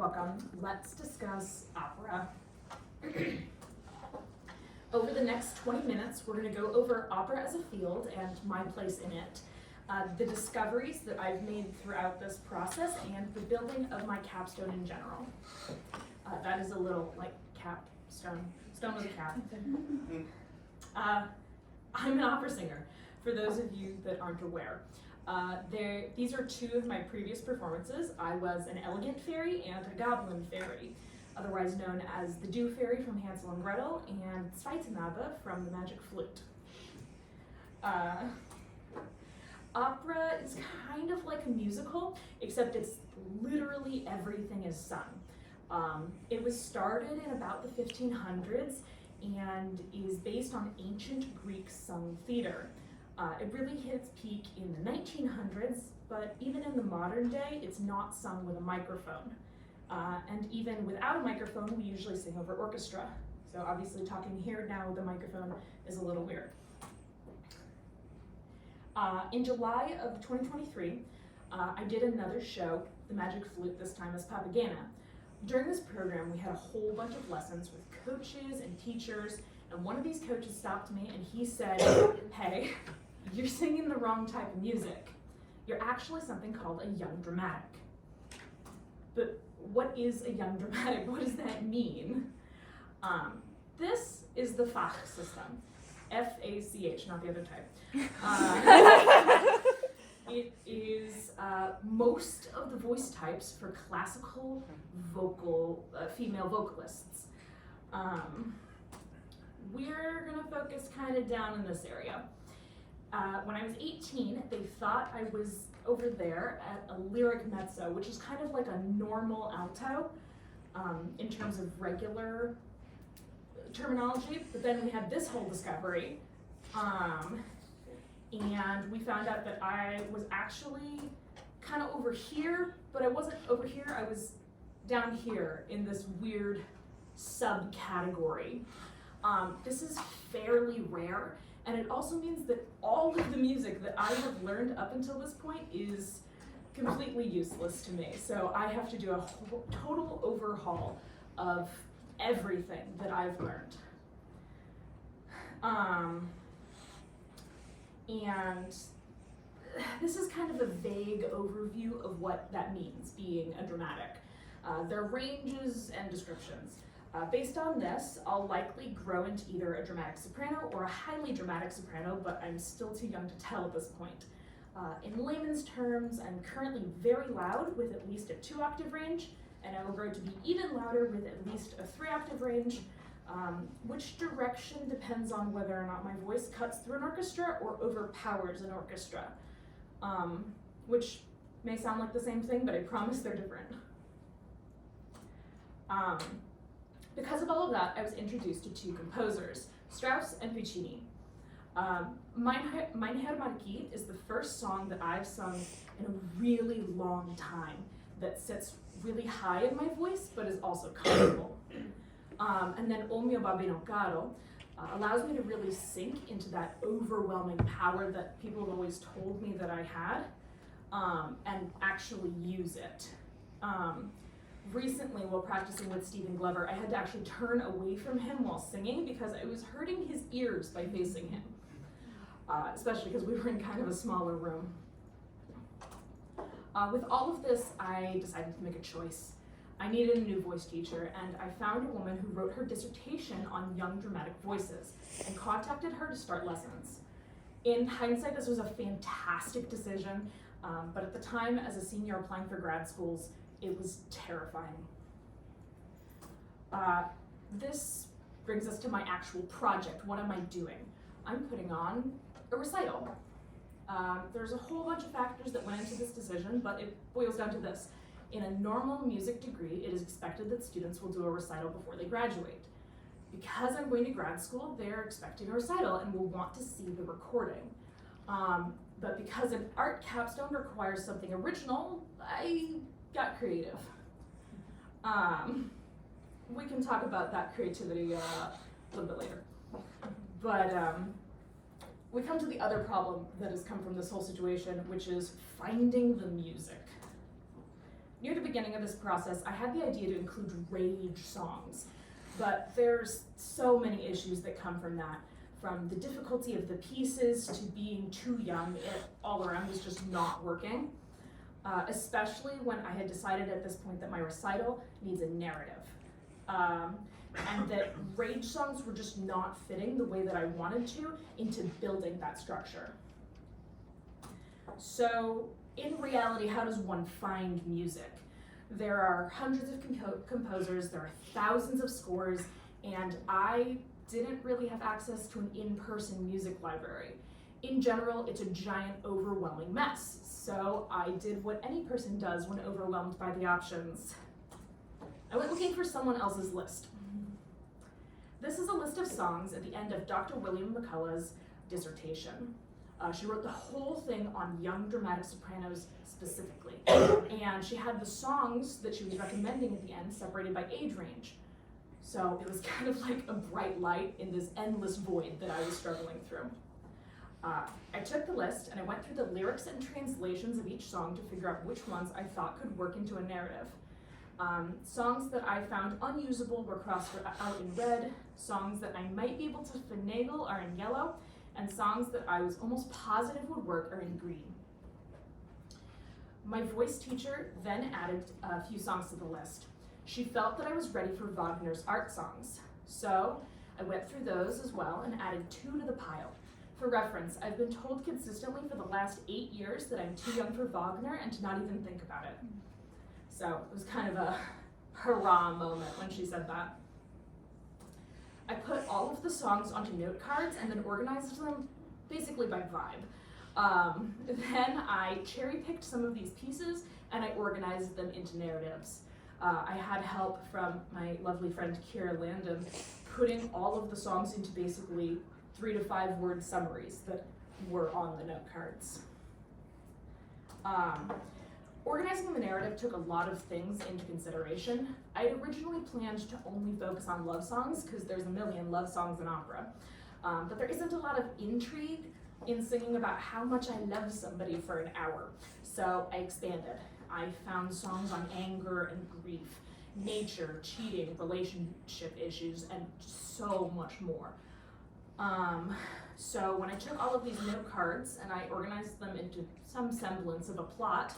welcome. Let's discuss opera. Over the next 20 minutes, we're going to go over opera as a field and my place in it, the discoveries that I've made throughout this process, and the building of my capstone in general. That is a little, like, capstone. Stone was a cap. I'm an opera singer, for those of you that aren't aware. These are two of my previous performances. I was an elegant fairy and a goblin fairy, otherwise known as the Dew Fairy from Hansel and Gretel and Zweitnabe from The Magic Flute. Opera is kind of like a musical, except it's literally everything is sung. It was started in about the 1500s and is based on ancient Greek sung theater. It really hit its peak in the 1900s, but even in the modern day, it's not sung with a microphone. And even without a microphone, we usually sing over orchestra. So obviously talking here now with a microphone is a little weird. In July of 2023, I did another show, The Magic Flute, this time as Papagena. During this program, we had a whole bunch of lessons with coaches and teachers, and one of these coaches stopped me and he said, "Hey, you're singing the wrong type of music. You're actually something called a young dramatic." But what is a young dramatic? What does that mean? This is the Fach system. F-A-C-H, not the other type. It is most of the voice types for classical vocal, female vocalists. We're gonna focus kind of down in this area. When I was 18, they thought I was over there at a lyric mezzo, which is kind of like a normal alto in terms of regular terminology. But then we had this whole discovery, and we found out that I was actually kind of over here, but I wasn't over here, I was down here in this weird subcategory. This is fairly rare, and it also means that all of the music that I have learned up until this point is completely useless to me. So I have to do a total overhaul of everything that I've learned. And this is kind of a vague overview of what that means, being a dramatic. There are ranges and descriptions. Based on this, I'll likely grow into either a dramatic soprano or a highly dramatic soprano, but I'm still too young to tell at this point. In layman's terms, I'm currently very loud with at least a 2-octave range, and I will grow to be even louder with at least a 3-octave range. Which direction depends on whether or not my voice cuts through an orchestra or overpowers an orchestra, which may sound like the same thing, but I promise they're different. Because of all of that, I was introduced to 2 composers, Strauss and Puccini. Mein Herr Marquis is the first song that I've sung in a really long time that sits really high in my voice, but is also comfortable. And then O mio bambino caro allows me to really sink into that overwhelming power that people have always told me that I had, and actually use it. Recently, while practicing with Stephen Glover, I had to actually turn away from him while singing because I was hurting his ears by facing him, especially because we were in kind of a smaller room. With all of this, I decided to make a choice. I needed a new voice teacher, and I found a woman who wrote her dissertation on young dramatic voices and contacted her to start lessons. In hindsight, this was a fantastic decision, but at the time, as a senior applying for grad schools, it was terrifying. This brings us to my actual project. What am I doing? I'm putting on a recital. There's a whole bunch of factors that went into this decision, but it boils down to this. In a normal music degree, it is expected that students will do a recital before they graduate. Because I'm going to grad school, they're expecting a recital and will want to see the recording. But because an art capstone requires something original, I got creative. We can talk about that creativity a little bit later. But we come to the other problem that has come from this whole situation, which is finding the music. Near the beginning of this process, I had the idea to include rage songs, but there's so many issues that come from that. From the difficulty of the pieces to being too young, it all around was just not working. Especially when I had decided at this point that my recital needs a narrative. And that rage songs were just not fitting the way that I wanted to into building that structure. So in reality, how does one find music? There are hundreds of composers, there are thousands of scores, and I didn't really have access to an in-person music library. In general, it's a giant, overwhelming mess. So I did what any person does when overwhelmed by the options. I went looking for someone else's list. This is a list of songs at the end of Dr. William McCullough's dissertation. She wrote the whole thing on young dramatic sopranos specifically. And she had the songs that she was recommending at the end separated by age range. So it was kind of like a bright light in this endless void that I was struggling through. I took the list and I went through the lyrics and translations of each song to figure out which ones I thought could work into a narrative. Songs that I found unusable were crossed out in red, songs that I might be able to finagle are in yellow, and songs that I was almost positive would work are in green. My voice teacher then added a few songs to the list. She felt that I was ready for Wagner's art songs, so I went through those as well and added 2 to the pile. For reference, I've been told consistently for the last 8 years that I'm too young for Wagner and to not even think about it. So it was kind of a hurrah moment when she said that. I put all of the songs onto note cards and then organized them basically by vibe. Then I cherry-picked some of these pieces and I organized them into narratives. I had help from my lovely friend Kira Landon putting all of the songs into basically 3 to 5 word summaries that were on the note cards. Organizing the narrative took a lot of things into consideration. I had originally planned to only focus on love songs because there's a million love songs in opera. But there isn't a lot of intrigue in singing about how much I love somebody for an hour. So I expanded. I found songs on anger and grief, nature, cheating, relationship issues, and so much more. So when I took all of these note cards and I organized them into some semblance of a plot,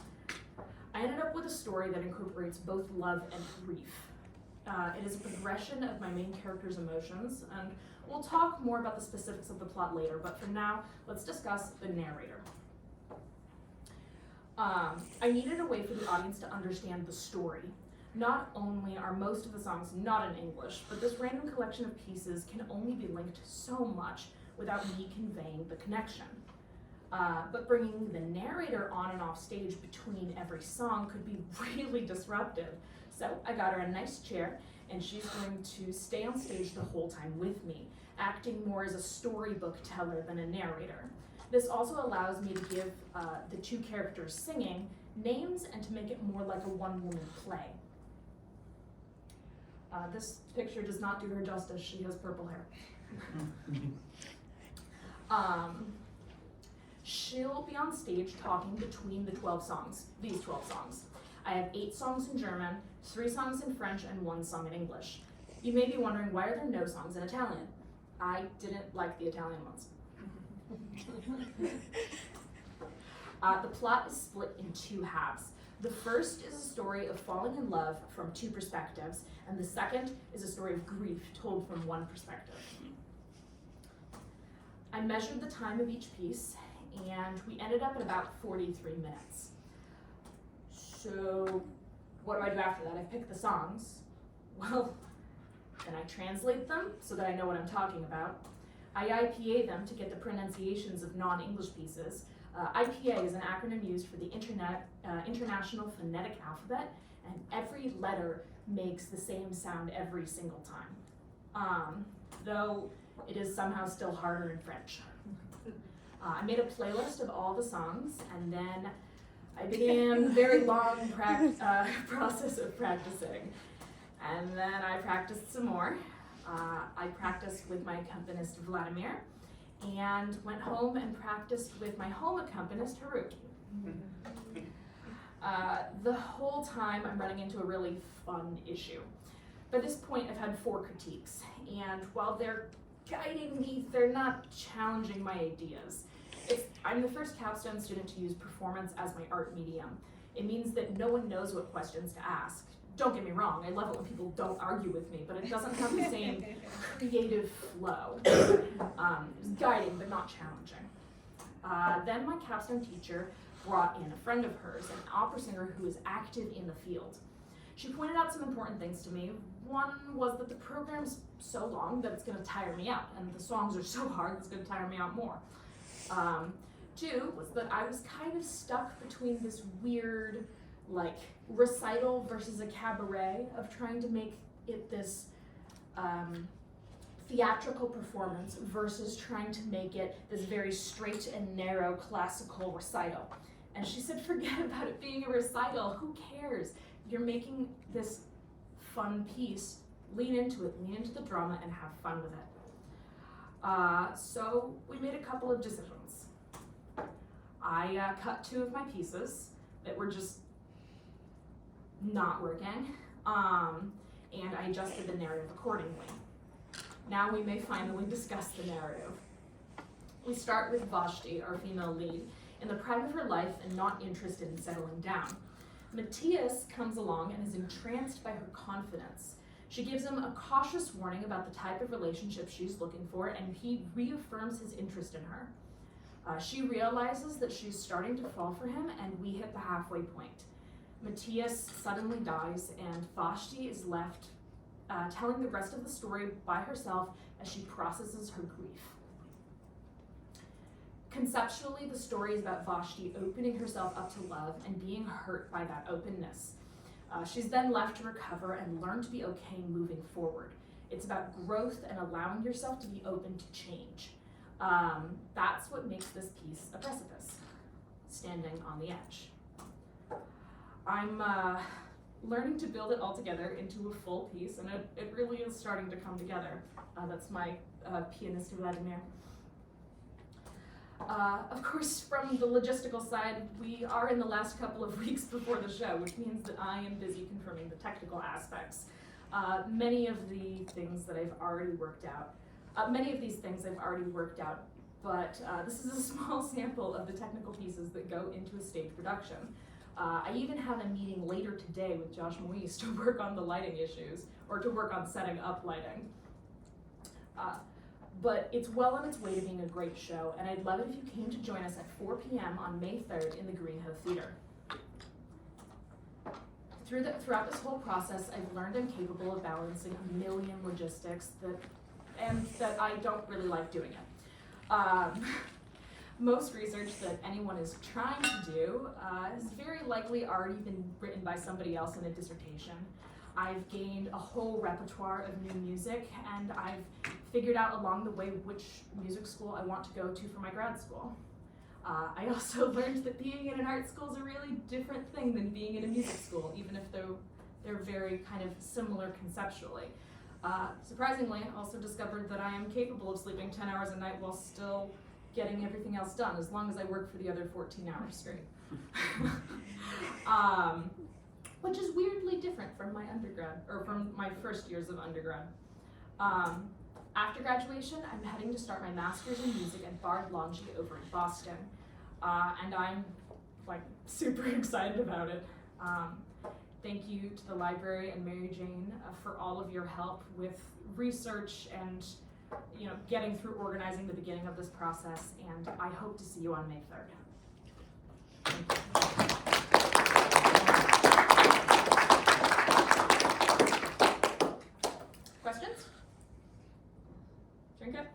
I ended up with a story that incorporates both love and grief. It is a progression of my main character's emotions, and we'll talk more about the specifics of the plot later, but for now, let's discuss the narrator. I needed a way for the audience to understand the story. Not only are most of the songs not in English, but this random collection of pieces can only be linked so much without me conveying the connection. But bringing the narrator on and off stage between every song could be really disruptive. So I got her a nice chair, and she's going to stay on stage the whole time with me, acting more as a storybook teller than a narrator. This also allows me to give the 2 characters singing names and to make it more like a one-woman play. This picture does not do her justice. She has purple hair. She'll be on stage talking between the 12 songs, these 12 songs. I have 8 songs in German, 3 songs in French, and 1 song in English. You may be wondering, why are there no songs in Italian? I didn't like the Italian ones. The plot is split in 2 halves. The first is a story of falling in love from 2 perspectives, and the second is a story of grief told from 1 perspective. I measured the time of each piece, and we ended up at about 43 minutes. So what do I do after that? I pick the songs. Well, then I translate them so that I know what I'm talking about. I IPA them to get the pronunciations of non-English pieces. IPA is an acronym used for the International Phonetic Alphabet, and every letter makes the same sound every single time, though it is somehow still harder in French. I made a playlist of all the songs, and then I began a very long process of practicing. And then I practiced some more. I practiced with my accompanist Vladimir, and went home and practiced with my home accompanist Haruki. The whole time I'm running into a really fun issue. By this point, I've had 4 critiques, and while they're guiding me, they're not challenging my ideas. I'm the first Capstone student to use performance as my art medium. It means that no one knows what questions to ask. Don't get me wrong, I love it when people don't argue with me, but it doesn't have the same creative flow. It's guiding, but not challenging. Then my Capstone teacher brought in a friend of hers, an opera singer who is active in the field. She pointed out some important things to me. One was that the program's so long that it's gonna tire me out, and the songs are so hard it's gonna tire me out more. 2 was that I was kind of stuck between this weird, like, recital versus a cabaret of trying to make it this theatrical performance versus trying to make it this very straight and narrow classical recital. And she said, forget about it being a recital, who cares? You're making this fun piece, lean into it, lean into the drama and have fun with it. So we made a couple of decisions. I cut 2 of my pieces that were just not working, and I adjusted the narrative accordingly. Now we may finally discuss the narrative. We start with Vashti, our female lead, in the prime of her life and not interested in settling down. Matthias comes along and is entranced by her confidence. She gives him a cautious warning about the type of relationship she's looking for, and he reaffirms his interest in her. She realizes that she's starting to fall for him, and we hit the halfway point. Matthias suddenly dies, and Vashti is left telling the rest of the story by herself as she processes her grief. Conceptually, the story is about Vashti opening herself up to love and being hurt by that openness. She's then left to recover and learn to be okay moving forward. It's about growth and allowing yourself to be open to change. That's what makes this piece a precipice, standing on the edge. I'm learning to build it all together into a full piece, and it really is starting to come together. That's my pianist Vladimir. Of course, from the logistical side, we are in the last couple of weeks before the show, which means that I am busy confirming the technical aspects. Many of these things I've already worked out, but this is a small sample of the technical pieces that go into a stage production. I even have a meeting later today with Josh Moise to work on the lighting issues, or to work on setting up lighting. But it's well on its way to being a great show, and I'd love it if you came to join us at 4 p.m. on May 3rd in the Greenhow Theater. Throughout this whole process, I've learned I'm capable of balancing a million logistics that I don't really like doing it. Most research that anyone is trying to do has very likely already been written by somebody else in a dissertation. I've gained a whole repertoire of new music, and I've figured out along the way which music school I want to go to for my grad school. I also learned that being in an art school is a really different thing than being in a music school, even if they're very kind of similar conceptually. Surprisingly, I also discovered that I am capable of sleeping 10 hours a night while still getting everything else done, as long as I work for the other 14 hours straight. Which is weirdly different from my undergrad, or from my first years of undergrad. After graduation, I'm heading to start my master's in music at Bard Longy over in Boston. And I'm super excited about it. Thank you to the library and Mary Jane for all of your help with research and getting through organizing the beginning of this process, and I hope to see you on May 3rd. Thank you. Questions? Trinket?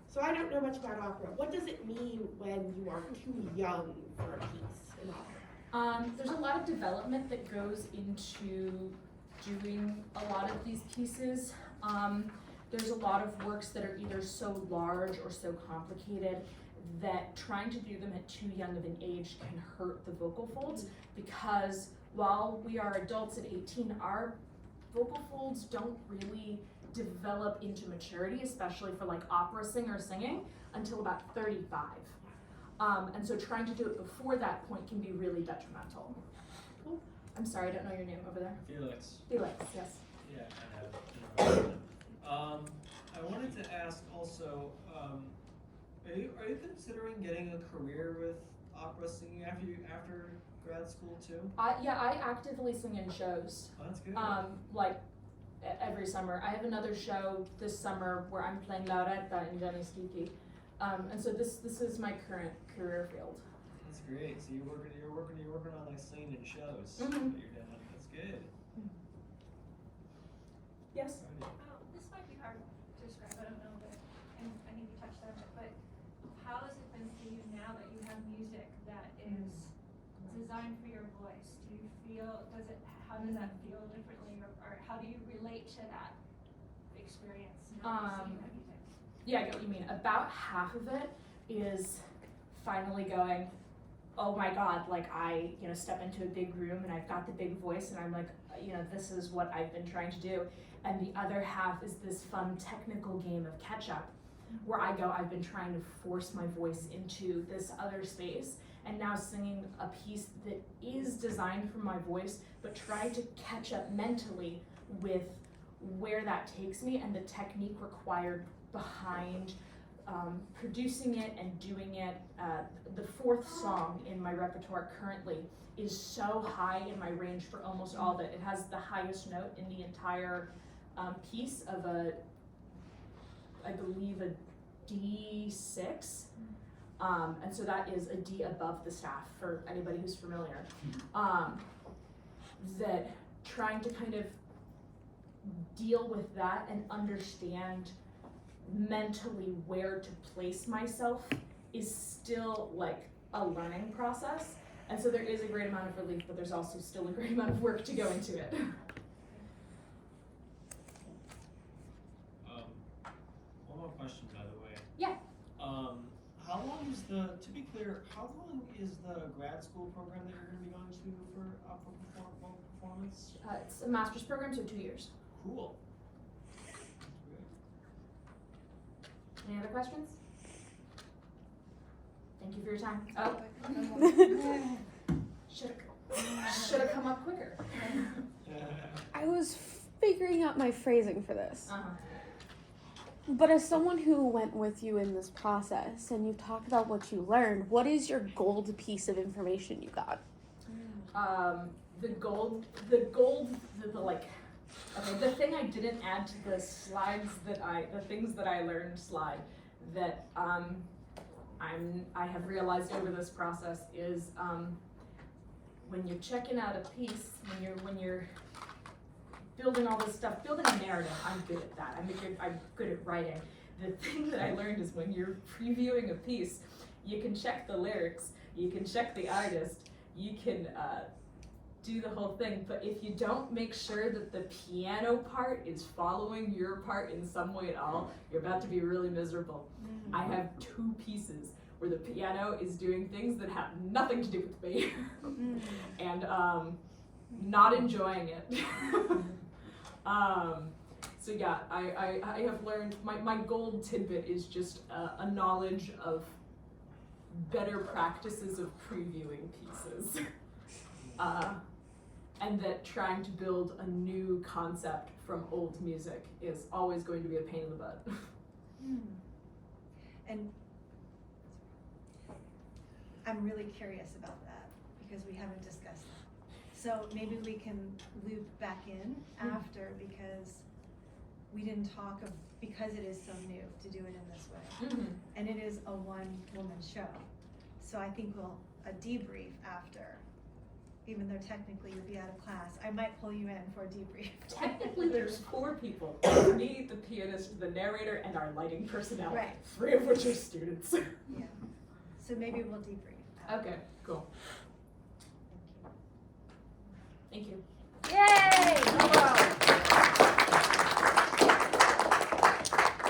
So I don't know much about opera. What does it mean when you are too young for a piece in opera? There's a lot of development that goes into doing a lot of these pieces. There's a lot of works that are either so large or so complicated that trying to do them at too young of an age can hurt the vocal folds, because while we are adults at 18, our vocal folds don't really develop into maturity, especially for opera singer singing, until about 35. And so trying to do it before that point can be really detrimental. I'm sorry, I don't know your name over there. Felix. Felix, yes. Yeah, I have. I wanted to ask also, are you considering getting a career with opera singing after grad school too? Yeah, I actively sing in shows. Oh, that's good. Like every summer. I have another show this summer where I'm playing Lauretta in Janistiki. And so this is my current career field. That's great. So you're working on like singing in shows that Mhm. you're doing. That's good. Yes? This might be hard to describe, I don't know, but, and I think you touched on it, but how has it been for you now that you have music that is designed for your voice? Do you feel, how does that feel differently, or how do you relate to that experience now that you have music? Yeah, I get what you mean. About half of it is finally going, oh my God, like I, step into a big room and I've got the big voice and I'm like, this is what I've been trying to do. And the other half is this fun technical game of catch up where I go, I've been trying to force my voice into this other space and now singing a piece that is designed for my voice, but try to catch up mentally with where that takes me and the technique required behind producing it and doing it. The fourth song in my repertoire currently is so high in my range for almost all of it. It has the highest note in the entire piece of I believe a D6. And so that is a D above the staff for anybody who's familiar. That trying to kind of deal with that and understand mentally where to place myself is still like a learning process. And so there is a great amount of relief, but there's also still a great amount of work to go into it. One more question, by the way. Yeah. How long is to be clear, how long is the grad school program that you're going to be going to for opera performance? It's a master's program, so 2 years. Cool. Any other questions? Thank you for your time. Oh, should have come up quicker. I was figuring out my phrasing for this. Uh-huh. But as someone who went with you in this process and you talked about what you learned, what is your gold piece of information you got? The thing I didn't add to the slides the things that I learned slide that I have realized over this process is when you're checking out a piece, when you're building all this stuff, building a narrative, I'm good at that. I'm good at writing. The thing that I learned is when you're previewing a piece, you can check the lyrics, you can check the artist, you can do the whole thing, but if you don't make sure that the piano part is following your part in some way at all, you're about to be really miserable. I have 2 pieces where the piano is doing things that have nothing to do with me and not enjoying it. So yeah, I have learned, my gold tidbit is just a knowledge of better practices of previewing pieces. And that trying to build a new concept from old music is always going to be a pain in the butt. And I'm really curious about that because we haven't discussed that. So maybe we can loop back in after because we didn't talk of, because it is so new to do it in this way. And it is a one-woman show. So I think we'll a debrief after. Even though technically you'd be out of class, I might pull you in for a debrief. Technically there's 4 people, me, the pianist, the narrator, and our lighting personnel, Right. 3 of which are students. Yeah. So maybe we'll debrief after. Okay, cool. Thank you. Thank you.